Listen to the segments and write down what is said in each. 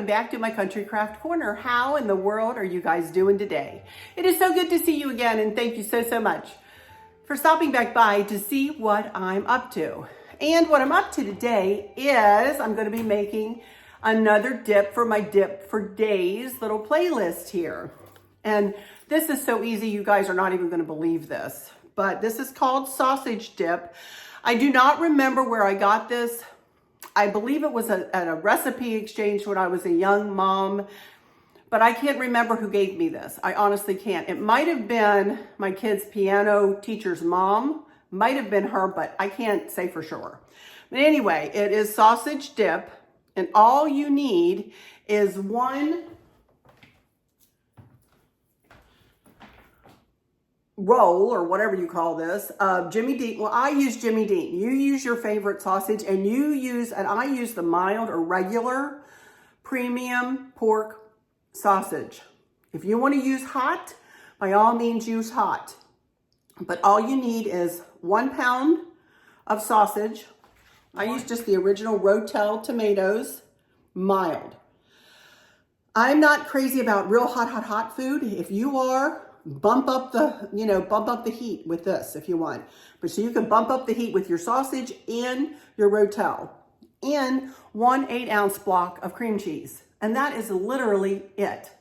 welcome back to my Country Craft Corner. How in the world are you guys doing today? It is so good to see you again, and thank you so much for stopping back by to see what I'm up to. And what I'm up to today is I'm going to be making another dip for my Dip for Days little playlist here. And this is so easy, you guys are not even going to believe this, but this is called sausage dip. I do not remember where I got this. I believe it was at a recipe exchange when I was a young mom, but I can't remember who gave me this. I honestly can't. It might have been my kid's piano teacher's mom, might have been her, but I can't say for sure. But anyway, it is sausage dip, and all you need is one roll or whatever you call this of Jimmy Dean. Well, I use Jimmy Dean. You use your favorite sausage, and I use the mild or regular premium pork sausage. If you want to use hot, by all means use hot. But all you need is 1 pound of sausage. I use just the original Rotel tomatoes, mild. I'm not crazy about real hot food. If you are, bump up the heat with this if you want. But so you can bump up the heat with your sausage and your Rotel, and 1 8-ounce block of cream cheese. And that is literally it.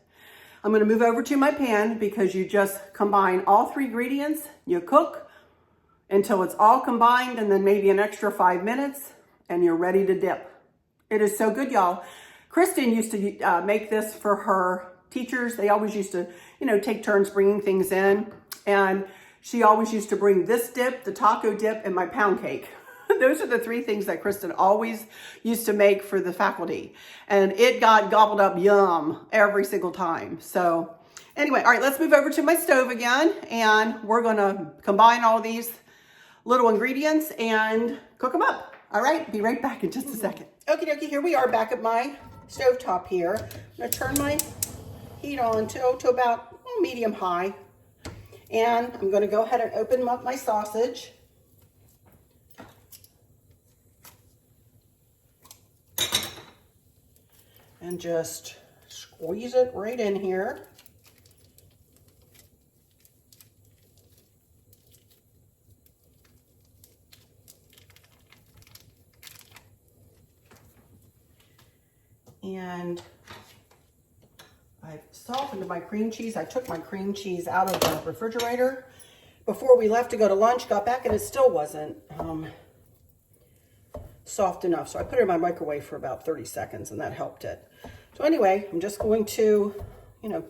I'm gonna move over to my pan because you just combine all 3 ingredients. You cook until it's all combined, and then maybe an extra 5 minutes, and you're ready to dip. It is so good, y'all. Kristen used to make this for her teachers. They always used to, take turns bringing things in. And she always used to bring this dip, the taco dip, and my pound cake. Those are the 3 things that Kristen always used to make for the faculty. And it got gobbled up yum every single time. So anyway, all right, let's move over to my stove again. And we're gonna combine all these little ingredients and cook them up. All right, be right back in just a second. Okie dokie, here we are back at my stovetop here. I'm gonna turn my heat on to about medium high, and I'm going to go ahead and open up my sausage. And just squeeze it right in here. And I've softened my cream cheese. I took my cream cheese out of the refrigerator before we left to go to lunch, got back, and it still wasn't soft enough. So I put it in my microwave for about 30 seconds, and that helped it. So anyway, I'm just going to,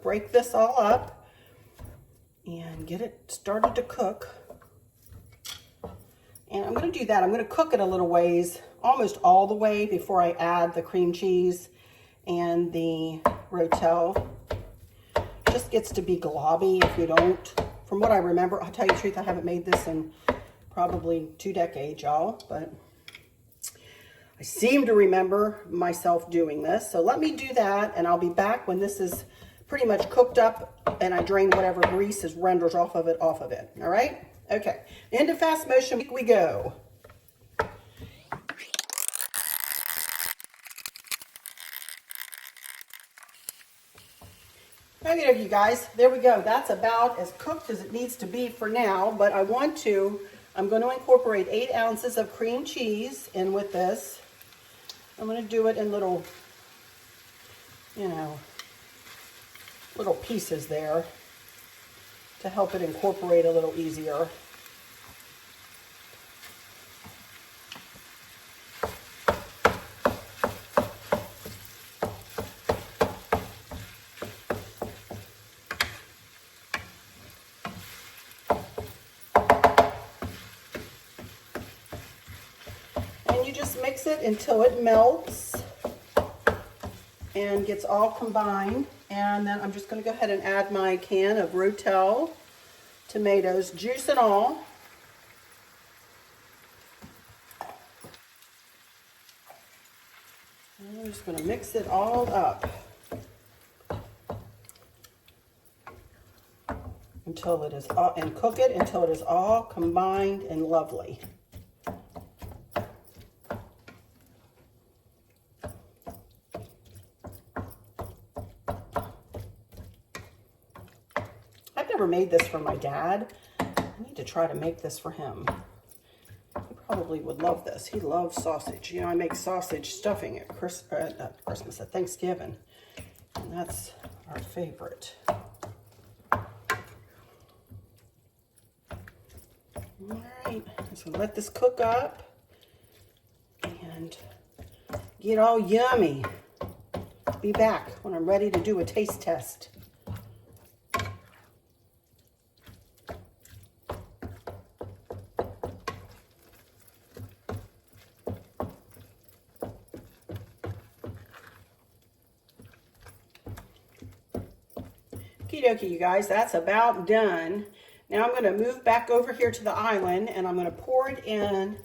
break this all up and get it started to cook. And I'm going to do that. I'm going to cook it a little ways, almost all the way, before I add the cream cheese and the Rotel. Just gets to be globby if you don't. From what I remember, I'll tell you the truth, I haven't made this in probably 2 decades, y'all, but I seem to remember myself doing this. So let me do that, and I'll be back when this is pretty much cooked up and I drain whatever grease renders off of it. All right? Okay. Into fast motion we go. Okay, you guys, there we go. That's about as cooked as it needs to be for now, but I'm going to incorporate 8 ounces of cream cheese in with this. I'm going to do it in little, little pieces there to help it incorporate a little easier. Mix it until it melts and gets all combined, and then I'm just going to go ahead and add my can of Rotel tomatoes, juice and all. And I'm just going to mix it all up until it is all, and cook it until it is all combined and lovely. never made this for my dad. I need to try to make this for him. He probably would love this. He loves sausage. You know, I make sausage stuffing at Christmas, at Thanksgiving. And that's our favorite. All right, so let this cook up and get all yummy. Be back when I'm ready to do a taste test. Okie dokie, you guys, that's about done. Now I'm going to move back over here to the island, and I'm going to pour it in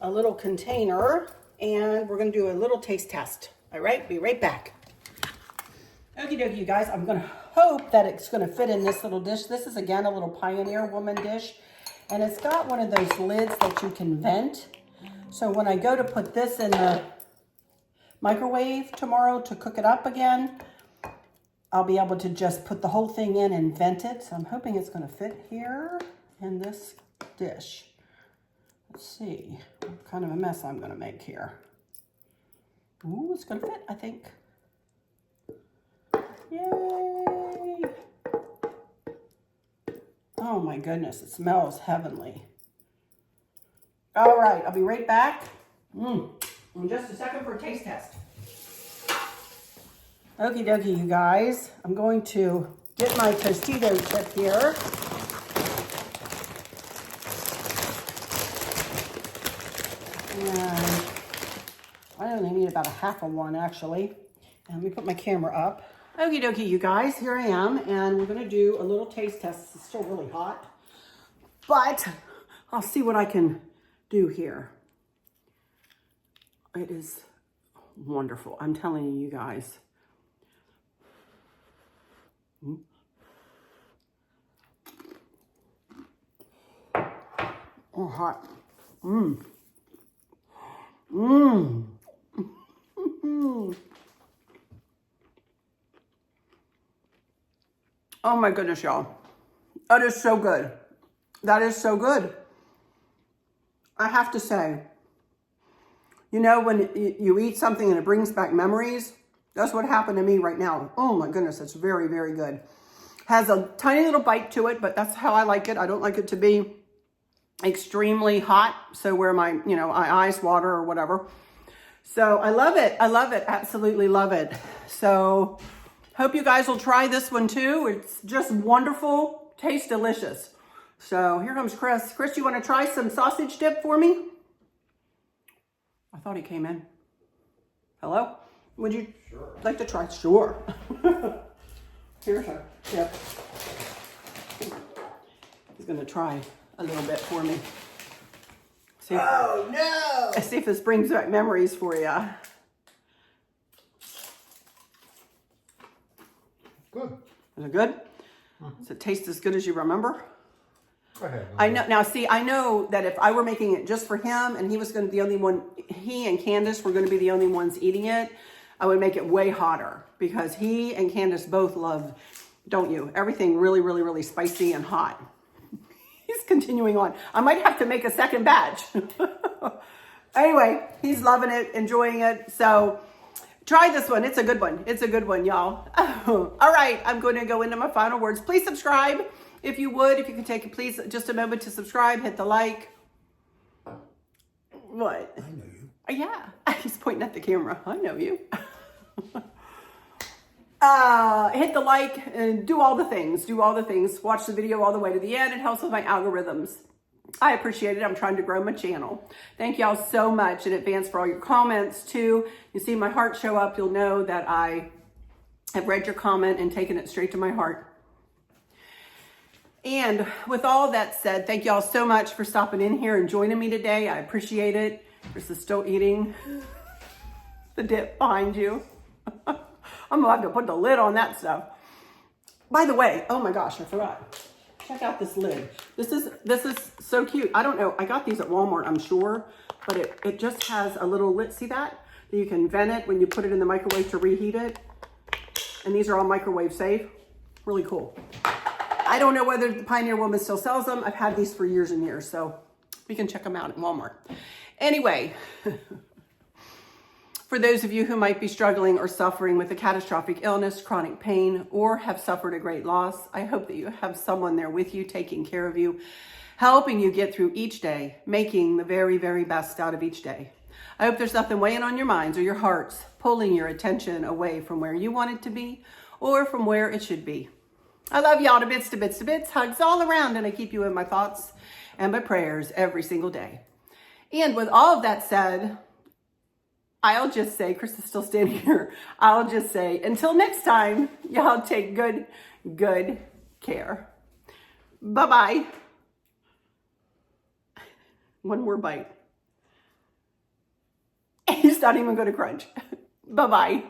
a little container, and we're going to do a little taste test. All right, be right back. Okie dokie, you guys, I'm going to hope that it's going to fit in this little dish. This is, again, a little Pioneer Woman dish, and it's got one of those lids that you can vent. So when I go to put this in the microwave tomorrow to cook it up again, I'll be able to just put the whole thing in and vent it. So I'm hoping it's going to fit here in this dish. Let's see what kind of a mess I'm going to make here. Ooh, it's going to fit, I think. Yay! Oh my goodness, it smells heavenly. All right, I'll be right back in just a second for a taste test. Okie dokie, you guys. I'm going to get my Tostito chip here. And I only need about a half of one, actually. And let me put my camera up. Okie dokie, you guys. Here I am. And we're going to do a little taste test. It's still really hot. But I'll see what I can do here. It is wonderful. I'm telling you guys. Oh, hot. Oh my goodness, y'all. That is so good. That is so good. I have to say, you know, when you eat something and it brings back memories, that's what happened to me right now. Oh my goodness, it's very, very good. Has a tiny little bite to it, but that's how I like it. I don't like it to be extremely hot, so where my, you know, eyes water or whatever. So I love it. I love it. Absolutely love it. So hope you guys will try this one too. It's just wonderful. Tastes delicious. So here comes Chris. Chris, you want to try some sausage dip for me? I thought he came in. Hello? Would you like to try? Sure. Here's a dip. He's going to try a little bit for me. See if, oh, no! Let's see if this brings back memories for you. Good. Is it good? Does it taste as good as you remember? Go ahead. I know. Now, see, I know that if I were making it just for him and he was going to be the only one, he and Candace were going to be the only ones eating it, I would make it way hotter because he and Candace both love, don't you? Everything really, really, really spicy and hot. He's continuing on. I might have to make a second batch. Anyway, he's loving it, enjoying it. So try this one. It's a good one. It's a good one, y'all. All right, I'm going to go into my final words. Please subscribe if you would. If you could take, please, just a moment to subscribe. Hit the like. What? I know you. Yeah, he's pointing at the camera. I know you. Hit the like and do all the things. Do all the things. Watch the video all the way to the end. It helps with my algorithms. I appreciate it. I'm trying to grow my channel. Thank y'all so much in advance for all your comments too. You see my heart show up. You'll know that I have read your comment and taken it straight to my heart. And with all that said, thank y'all so much for stopping in here and joining me today. I appreciate it. Chris is still eating the dip behind you. I'm gonna have to put the lid on that stuff. By the way, oh my gosh, I forgot. Check out this lid. This is so cute. I don't know. I got these at Walmart, I'm sure, but it just has a little lid. See that? You can vent it when you put it in the microwave to reheat it. And these are all microwave safe. Really cool. I don't know whether the Pioneer Woman still sells them. I've had these for years and years, so we can check them out at Walmart. Anyway, for those of you who might be struggling or suffering with a catastrophic illness, chronic pain, or have suffered a great loss, I hope that you have someone there with you, taking care of you, helping you get through each day, making the very, very best out of each day. I hope there's nothing weighing on your minds or your hearts, pulling your attention away from where you want it to be or from where it should be. I love y'all to bits, to bits, to bits. Hugs all around, and I keep you in my thoughts and my prayers every single day. And with all of that said, I'll just say, Chris is still standing here, I'll just say, until next time, y'all take good care. Bye-bye. One more bite. He's not even going to crunch. Bye-bye.